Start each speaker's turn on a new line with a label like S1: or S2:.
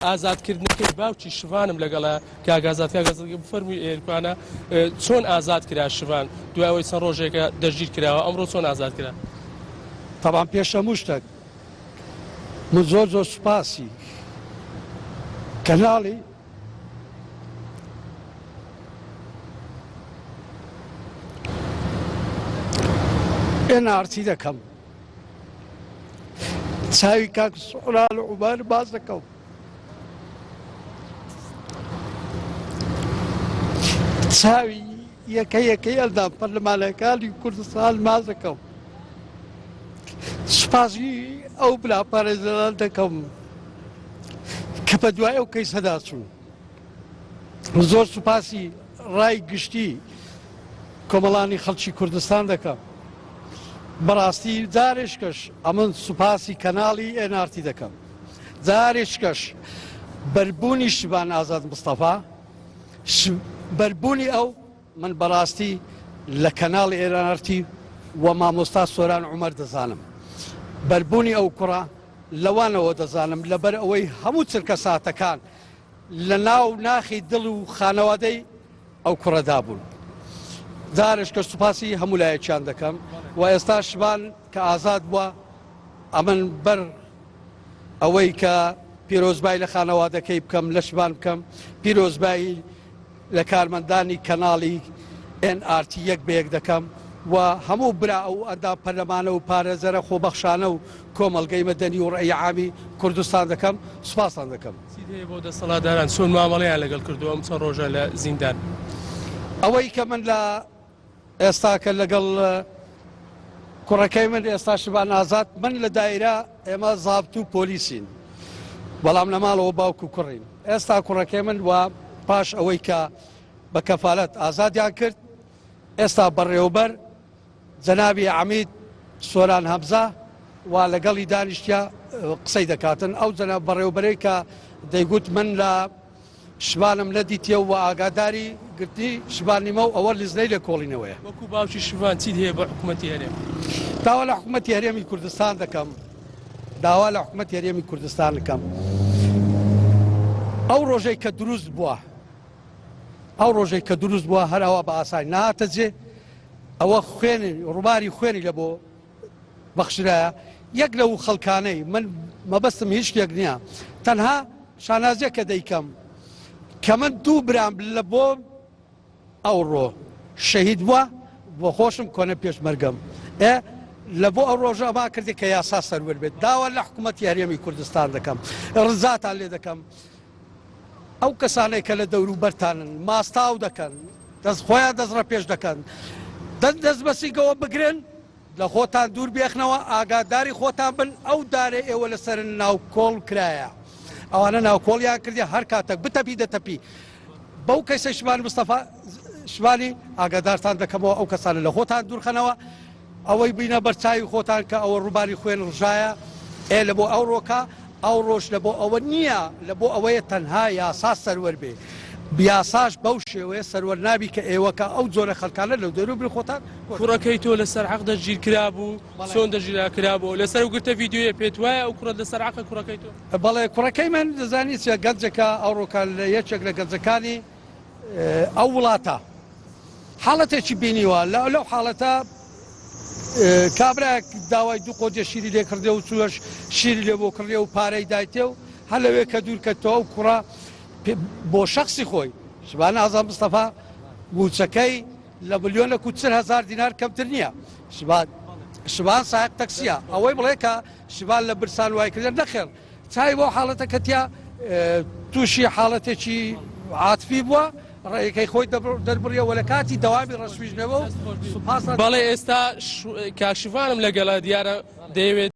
S1: ئازادکردنەکەی باوکی شڤانم لەگەڵا کاگازات فەرمووی ئێرکوانە چۆن ئازاد کرا شڤان دوایەوەی چەند ڕۆژێکە دەژیر کراوە ئەمڕۆ چۆن ئازاد کرا؟
S2: طبعا پێش هەموو شتێک من زۆر زۆر سوپاسی کەناڵی NRT دەکەم چاوی کاک سوحران عومەر باز دەکەم چاوی یەکەی ئەلدام پەرلەمانەکانی کوردستان باز دەکەم سوپاسی ئەو بلاپارێزەران دەکەم کە بە دوای ئەو کەیسەدا چوون زۆر سوپاسی ڕای گشتی کۆمەڵانی خەڵکی کوردستان دەکەم بەڕاستی جارێشکەش ئەمن سوپاسی کەناڵی NRT دەکەم جارێشکەش بەربوونی شیبان ئازاد مستەفا بەربوونی ئەو من بەڕاستی لە کەناڵی NRT و مامۆستا سۆران عومەر دەزانم بەربوونی ئەو کوڕە لەوانەوە دەزانم لەبەر ئەوەی هەموو چرکە ساتەکان لە ناو ناخی دڵ و خانەوادەی ئەو کوڕەدا بوون جارێشکە سوپاسی هەموو لایەکیان دەکەم و ئێستا شبان کە ئازاد بووە ئەمن بەر ئەوەی کە پیرۆزبای لە خانەوادەکەی بکەم لە شبان بکەم پیرۆزبایی لە کارمەندانی کەناڵی NRT یەک بە یەک دەکەم و هەموو برا ئەو ئەندا پەرلەمانە و پارێزەرە خۆبەخشانە و کۆمەڵگەی مەدەنی و ڕێی عامی کوردستان دەکەم سوپاسان دەکەم
S1: بۆ دەسەڵاتداران چۆن مامەڵەیان لەگەڵ کردووە ئەم چەند ڕۆژە لە زیندان
S2: ئەوەی کە من لە ئێستاکە لەگەڵ کوڕەکەی من ئێستا شبان ئازاد من لە دایرە ئێمە زابط و پۆلیسین بەڵام لە ماڵەوە باوک و کوڕین ئێستا کوڕەکەی من و پاش ئەوەی کە بە کەفالەت ئازادیان کرد ئێستا بەڕێوەبەر جەنابی عەمید سۆران هەمزە و لەگەڵی دانیشتیا قسەی دەکاتن ئەو جەناب بەڕێوەبەرەی کە دەیگوت من لە شبانم نەدیتیە و ئاگاداری گرتی شبانیمە و ئەوە لزنەی لە کۆڵینەوەیە
S1: وەکو باوکی شڤان چیت هەیە بە حکوومەتی هەرێم
S2: داوا لە حکوومەتی هەرێمی کوردستان دەکەم داوا لە حکوومەتی هەرێمی کوردستان دەکەم ئەو ڕۆژەی کە دروست بووە ئەو ڕۆژەی کە دروست بووە هەراوە بە ئاسانی نهاتە جێ ئەوە خوێنی ڕووباری خوێنی لە بۆ بەخشرایە یەک لەو خەڵکانەی من مەبەستم هیچ شتێک نییە تەنها شانازیەکە دەیکەم کە من دوو برام لە بۆ ئەو ڕۆ شەهید بووە بۆ خۆشم کۆنە پێشمەرگەم لە بۆ ئەو ڕۆژە ئەما کردی کە یاسا سەروەر بێت داوا لە حکوومەتی هەرێمی کوردستان دەکەم ڕزاتان لێ دەکەم ئەو کەسانەی کە لە دەوروبەرتانن ماستاو دەکەن خۆیان دەستڕە پێش دەکەن دەست بەسیگەوە بگرن لە خۆتان دوور بێخنەوە ئاگاداری خۆتان بن ئەو دارێ ئێوە لەسەر ناوکۆڵ کرایە ئەوانە ناوکۆڵیان کردی هەر کاتێک بتەپی دەتەپی بەو کەسە شبان مستەفا شبانی ئاگادارتان دەکەمەوە ئەو کەسانە لە خۆتان دوورخەنەوە ئەوەی بینە بەرچاوی خۆتان کە ئەوە ڕووباری خوێن ڕژایە لە بۆ ئەو ڕۆکە ئەو ڕۆژ لە بۆ ئەوە نییە لە بۆ ئەوەیە تەنها یاسا سەروەر بێ بیاساش بەو شێوەیە سەروەر نابی کە ئێوەکە ئەو جۆرە خەڵکانە لەو دەرو بری خۆتان
S1: کوڕەکەی تۆ لەسەر حەق دەژیر کرابوو چۆن دەژیرا کرابوو لەسەر و گرتە ڤیدیۆیە پێت وایە ئەو کوڕە لەسەر حەقە کوڕەکەی تۆ
S2: بەڵێ کوڕەکەی من دەزانی چێ گەنجەکە ئەو ڕۆکە لە یەکێک لە گەنجەکانی ئەو وڵاتە حاڵەتێکی بینیوە لەو حاڵەتە کابراەک داوای دوو قۆجە شیری لێ کردێ و چووەش شیری لێ بۆ کڕێ و پارەی دایتێ و هەر لەوێ کە دوورکەتەوە و کوڕە بۆ شخصی خۆی شبان ئازاد مستەفا بوچەکەی لە ملیۆنە و 40,000 دینار کەمتر نییە شبان سایق تەکسیە ئەوەی بڵێ کە شبان لە برسان وای کردن نەخێر چای بۆ حاڵەتە کەتیا تووشی حاڵەتێکی عاتفی بووە ڕێیەکەی خۆی دەربڕیەوە لە کاتی دەوامی ڕەشویژنەوە و
S1: بەڵێ ئێستا کاکشڤانم لەگەڵا دیارە دەیەوێت